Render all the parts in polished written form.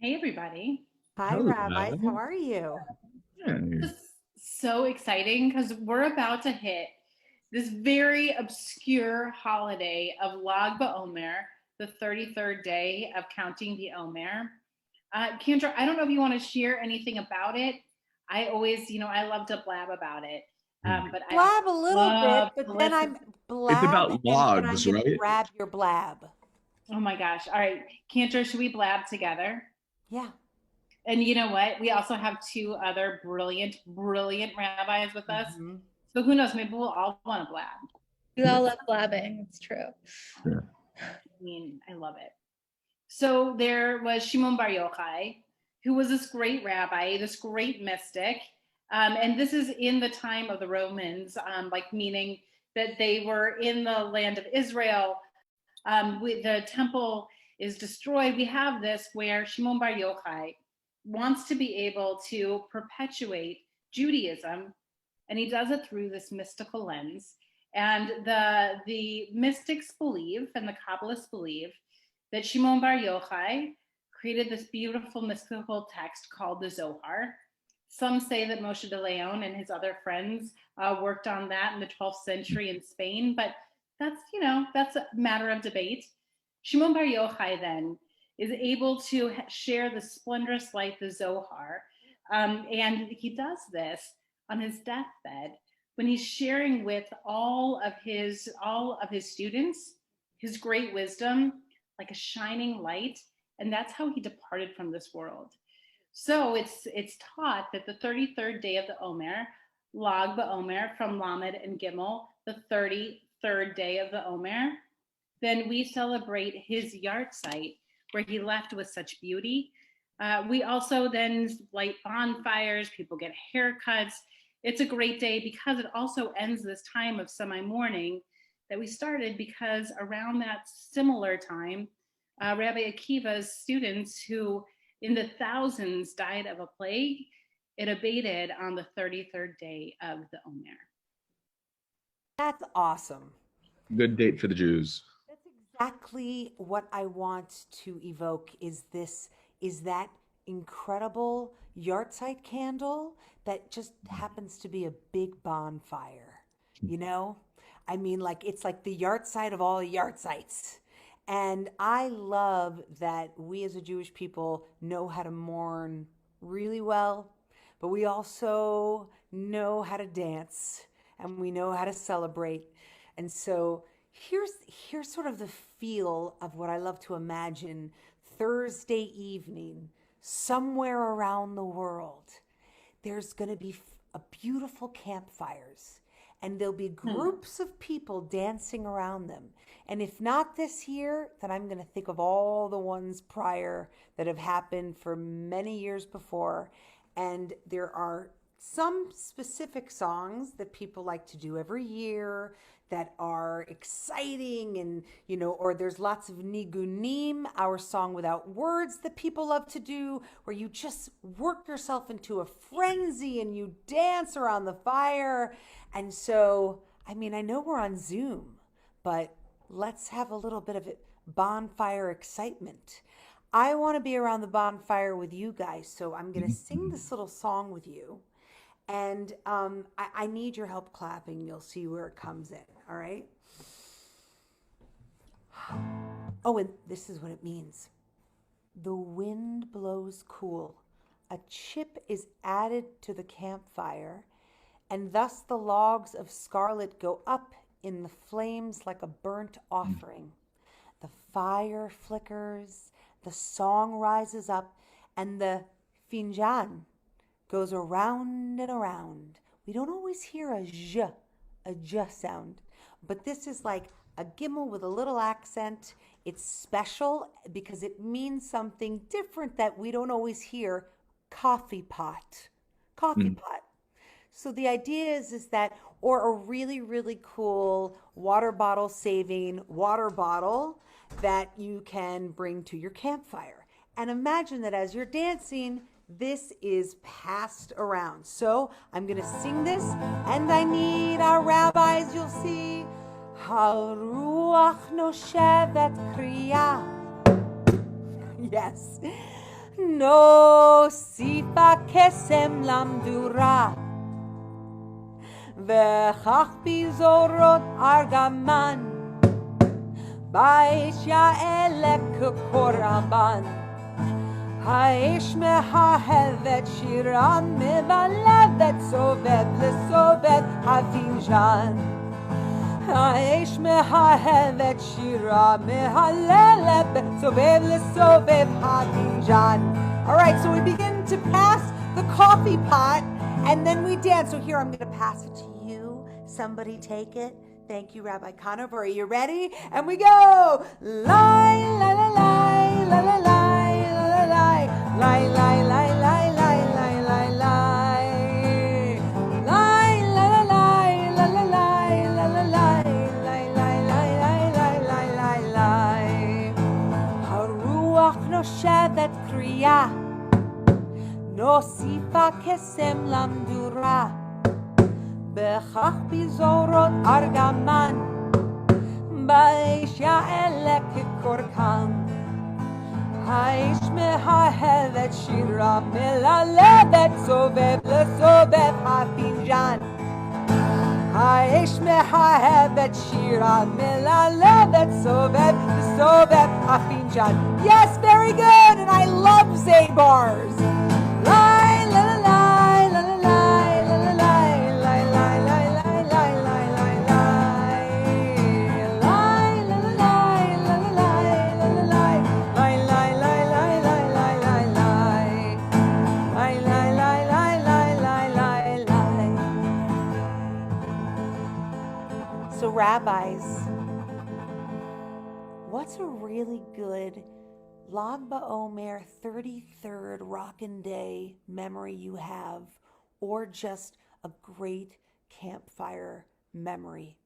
Hey, everybody. Hi, rabbis. How Hello. are you? Hey. This is so exciting because we're about to hit this very obscure holiday of Lag BaOmer, the 33rd day of counting the Omer. Kendra, I don't know if you want to share anything about it. I always, I love to blab about it, but I also Blab a little bit, love but to then listen. I'm It's blab, about and then I'm logs, going to right? grab your blab. Oh my gosh. All right, Kendra, should we blab together? Yeah. And you know what? We also have two other brilliant, brilliant rabbis with us. hmm So who knows? Maybe we'll all want to blab. We Yeah. all love blabbing. It's true. Yeah. I mean, I love it. So there was Shimon Bar Yochai, who was this great rabbi, this great mystic. And this is in the time of the Romans, like meaning that they were in the land of Israel. The temple is destroyed. We have this where Shimon Bar Yochai wants to be able to perpetuate Judaism, and he does it through this mystical lens. And the mystics believe, and the Kabbalists believe, that Shimon Bar Yochai created this beautiful mystical text called the Zohar. Some say that Moshe de Leon and his other friends worked on that in the 12th century in Spain, but that's a matter of debate. Shimon Bar Yochai then is able to share the splendorous light, the Zohar, and he does this on his deathbed when he's sharing with all of his students his great wisdom like a shining light, and that's how he departed from this world. So it's taught that the 33rd day of the Omer, Lag BaOmer from Lamed and Gimel, the 33rd day of the Omer, then we celebrate his yard site where he left with such beauty. We also then light bonfires, people get haircuts. It's a great day because it also ends this time of semi mourning that we started because around that similar time, Rabbi Akiva's students who in the thousands died of a plague, it abated on the 33rd day of the Omer. That's awesome. Good date for the Jews. That's exactly what I want to evoke is that incredible yahrzeit candle that just happens to be a big bonfire, you know? I mean, like it's like the yahrzeit of all yahrzeits. And I love that we as a Jewish people know how to mourn really well, but we also know how to dance and we know how to celebrate. And so here's sort of the feel of what I love to imagine Thursday evening somewhere around the world. There's going to be a beautiful campfires and there'll be Hmm. groups of people dancing around them. And if not this year, then I'm going to think of all the ones prior that have happened for many years before. And there are some specific songs that people like to do every year that are exciting and or there's lots of nigunim, our song without words that people love to do, where you just work yourself into a frenzy and you dance around the fire. And so, I mean, I know we're on Zoom, but let's have a little bit of it bonfire excitement. I want to be around the bonfire with you guys, so I'm going to sing this little song with you. And I need your help clapping. You'll see where it comes in. All right. Oh, and this is what it means. The wind blows cool. A chip is added to the campfire, and thus the logs of scarlet go up in the flames like a burnt offering. The fire flickers, the song rises up, and the finjan goes around and around. We don't always hear a j sound, but this is like a gimel with a little accent. It's special because it means something different that we don't always hear. Coffee pot, coffee Mm. pot. So the idea is that, or a really, really cool water bottle saving water bottle that you can bring to your campfire. And imagine that as you're dancing, this is passed around. So I'm going to sing this, and I need our rabbis, you'll see. Haruach noshevet kriya. Yes. נוסיפה קסם למדורה, וכך בזורות ארגמן, באש יעלה כקורבן. האש מההבת שירה מבלבת, סובב לסובב הפינג'אן. האש מההבת שירה מהללת, סובב לסובב הפינג'אן. All right, so we begin to pass the coffee pot and then we dance. So here, I'm going to pass it to you. Somebody take it. Thank you, Rabbi Conover. Are you ready? And we go. Lie, la la lie, la la lie, la la lie, lie, lie, lie, lie, lie, lie, lie, lie. Lie, la la lie, la la lie, la la lie, lie, lie, lie, lie, lie, lie, lie. הרוח נושבת קריאה, נוסיפה קסם למדורה, בכך בזורות ארגמן, באש יעלה כקורקן. האש מההבת שירה מללבת, סובב לסובב הפינג'אן. האש מההבת שירה מללבת, סובב לסובב הפינג'אן. Yes, very good, and I love Zabars. Lie, la la lie, la la lie, la la lie, lie, lie, lie, lie, lie, lie, lie, lie. Lie, la la lie, la la lie, la la lie, lie, lie, lie, lie, lie, lie, lie, lie. Lie, lie, lie, lie, lie, lie, lie, lie. So rabbis, what's a really good Lag BaOmer 33rd Rockin' Day memory you have, or just a great campfire memory?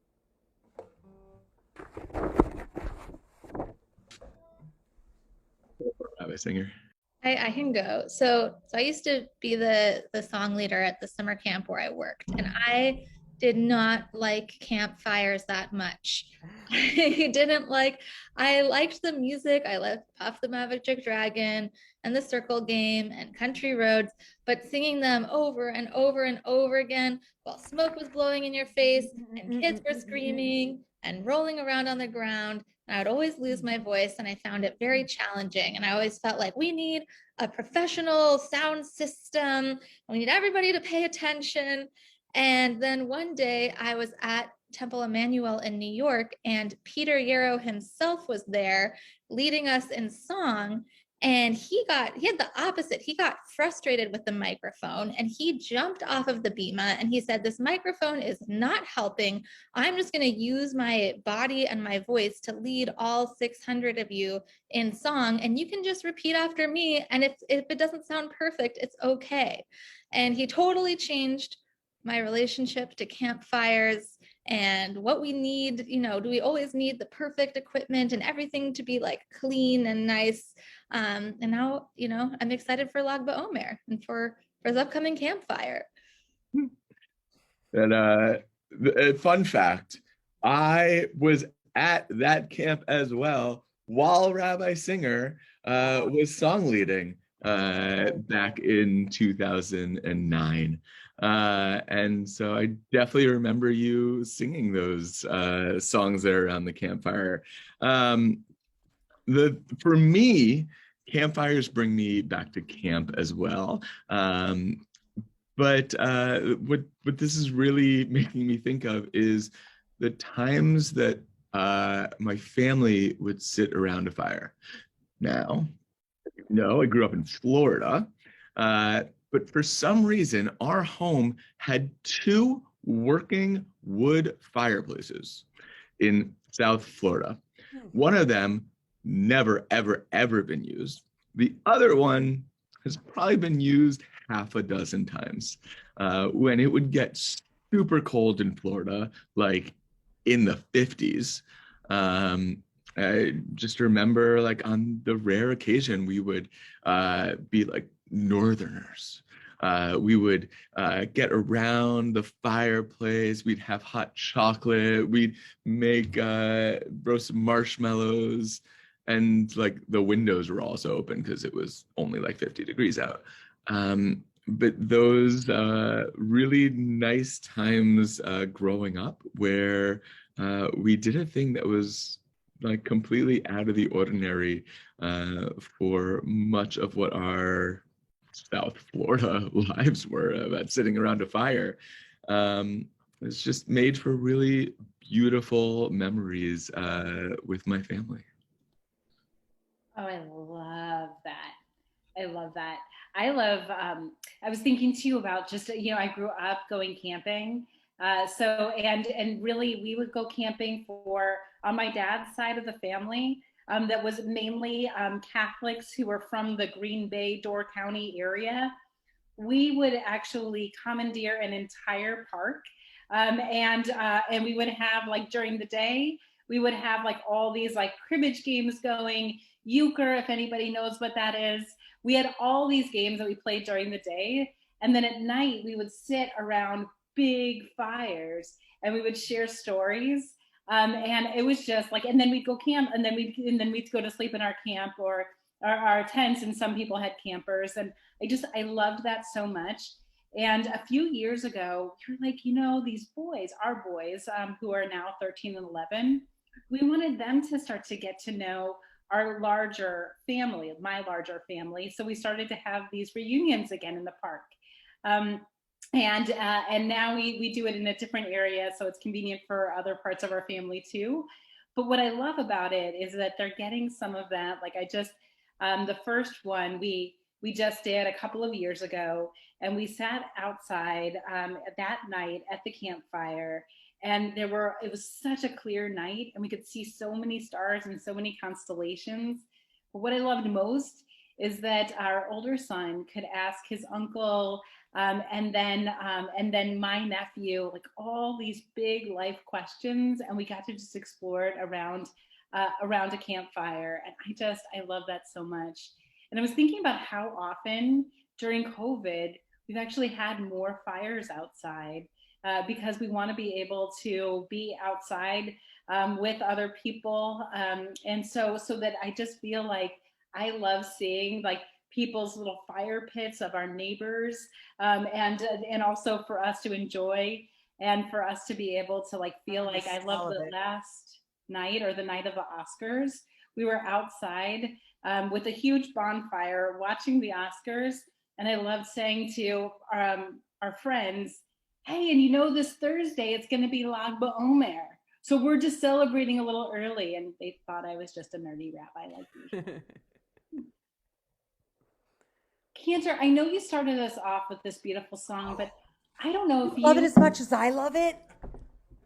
Rabbi Singer. I can go. So I used to be the song leader at the summer camp where I worked, and I did not like campfires that much. I liked the music. I liked Puff the Magic Dragon and the Circle Game and Country Roads, but singing them over and over and over again while smoke was blowing in your face and kids were screaming and rolling around on the ground, and I would always lose my voice, and I found it very challenging. And I always felt like we need a professional sound system. We need everybody to pay attention. And then one day I was at Temple Emmanuel in New York, and Peter Yarrow himself was there leading us in song. And he had the opposite. He got frustrated with the microphone and he jumped off of the bima and he said, "This microphone is not helping. I'm just going to use my body and my voice to lead all 600 of you in song. And you can just repeat after me. And if it doesn't sound perfect, it's okay." And he totally changed my relationship to campfires and what we need. Do we always need the perfect equipment and everything to be like clean and nice? And now, I'm excited for Lag BaOmer and for the upcoming campfire. And a fun fact, I was at that camp as well while Rabbi Singer was song leading back in 2009. And so I definitely remember you singing those songs there around the campfire. For me, campfires bring me back to camp as well. But what this is really making me think of is the times that my family would sit around a fire. Now, I grew up in Florida, but for some reason, our home had 2 working wood fireplaces in South Florida. One of them never, ever, ever been used. The other one has probably been used half a dozen times. When it would get super cold in Florida, like in the 50s, I just remember like on the rare occasion we would be like Northerners. We would get around the fireplace. We'd have hot chocolate. We'd make roasted marshmallows. and like the windows were also open because it was only like 50 degrees out. But those really nice times growing up where we did a thing that was like completely out of the ordinary for much of what our South Florida lives were about sitting around a fire. It's just made for really beautiful memories with my family. Oh, I love that. I love that. I love, I was thinking too about just, I grew up going camping. And really we would go camping for, on my dad's side of the family, that was mainly Catholics who were from the Green Bay, Door County area. We would actually commandeer an entire park, and we would have, like, during the day we would have like all these like cribbage games going, euchre, if anybody knows what that is. We had all these games that we played during the day, and then at night we would sit around big fires and we would share stories. And it was just like, and then we'd go camp, and then we'd go to sleep in our camp, or our tents, and some people had campers. And I loved that so much. And a few years ago, you're like, these boys, our boys, who are now 13 and 11, we wanted them to start to get to know our larger family, my larger family. So we started to have these reunions again in the park. Um, and now we do it in a different area, so it's convenient for other parts of our family too. But what I love about it is that they're getting some of that. Like, the first one we just did a couple of years ago, and we sat outside that night at the campfire, and it was such a clear night, and we could see so many stars and so many constellations. But what I loved most is that our older son could ask his uncle, and then my nephew, like, all these big life questions, and we got to just explore it around a campfire. And I love that so much. And I was thinking about how often during COVID we've actually had more fires outside, because we want to be able to be outside with other people, and so that I just feel like I love seeing like people's little fire pits of our neighbors, and also for us to enjoy, and for us to be able to like feel like, I love the last night, or the night of the Oscars. We were outside with a huge bonfire watching the Oscars, and I loved saying to our friends, "Hey, and this Thursday it's going to be Lag BaOmer, so we're just celebrating a little early." And they thought I was just a nerdy rabbi like me. Cantor, I know you started us off with this beautiful song, but I don't know if Love it as much as I love it.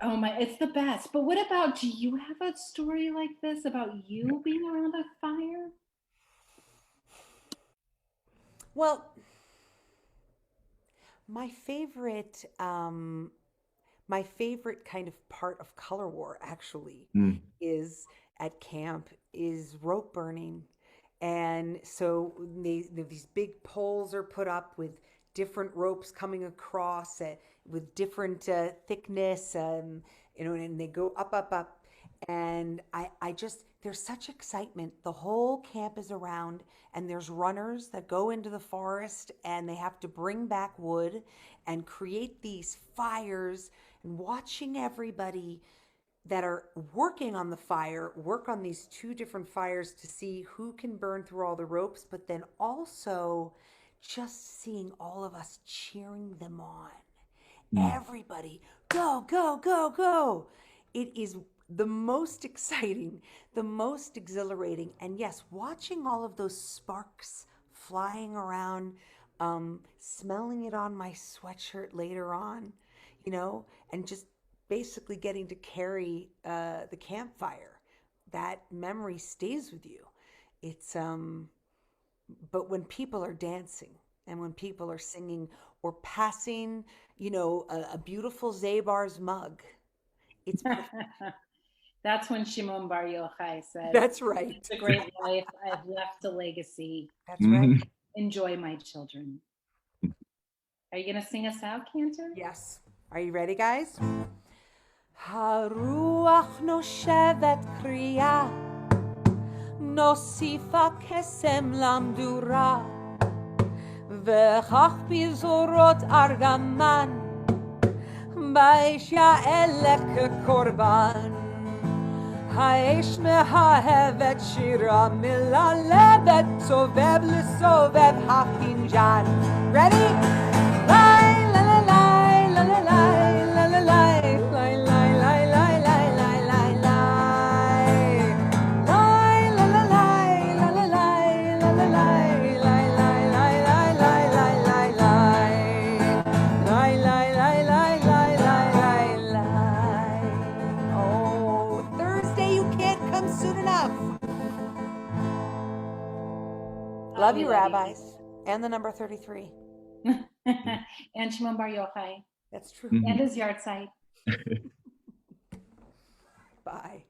Oh my, it's the best. But what about, do you have a story like this about you being around a fire? Well, my favorite kind of part of color war actually Mm. is at camp is rope burning. And so these big poles are put up with different ropes coming across, with different thickness, and they go up, up, up. And I just, there's such excitement. The whole camp is around, and there's runners that go into the forest, and they have to bring back wood and create these fires, and watching everybody that are working on the fire work on these two different fires to see who can burn through all the ropes, but then also just seeing all of us cheering them on. Mm. Everybody, go, go, go, go. It is the most exciting, the most exhilarating. And yes, watching all of those sparks flying around, smelling it on my sweatshirt later on, and just basically getting to carry the campfire. That memory stays with you. It's but when people are dancing and when people are singing or passing, a beautiful Zabar's mug, it's perfect. That's when Shimon Bar Yochai says, That's right. "It's a great life. I've left a legacy. That's right. Mhm. Enjoy, my children." Are you going to sing us out, Cantor? Yes. Are you ready, guys? הרוח נושבת קריאה נוסיפה קסם למדורה, וכך בזורות ארגמן, באש יעלה כקורבן. האש מההבת שירה מלהלבת, סובב לסובב הפינג'ן. Ready? Lai la la lai la la lai la la lai lai lai lai lai lai lai lai lai lai la la lai la la lai la la lai lai lai lai lai lai lai lai lai lai lai lai lai lai lai lai. Oh, Thursday, you can't come soon enough. Love you, rabbis, and the number 33. And Shimon Bar Yochai. That's true. Mhm. And his yard site. Bye.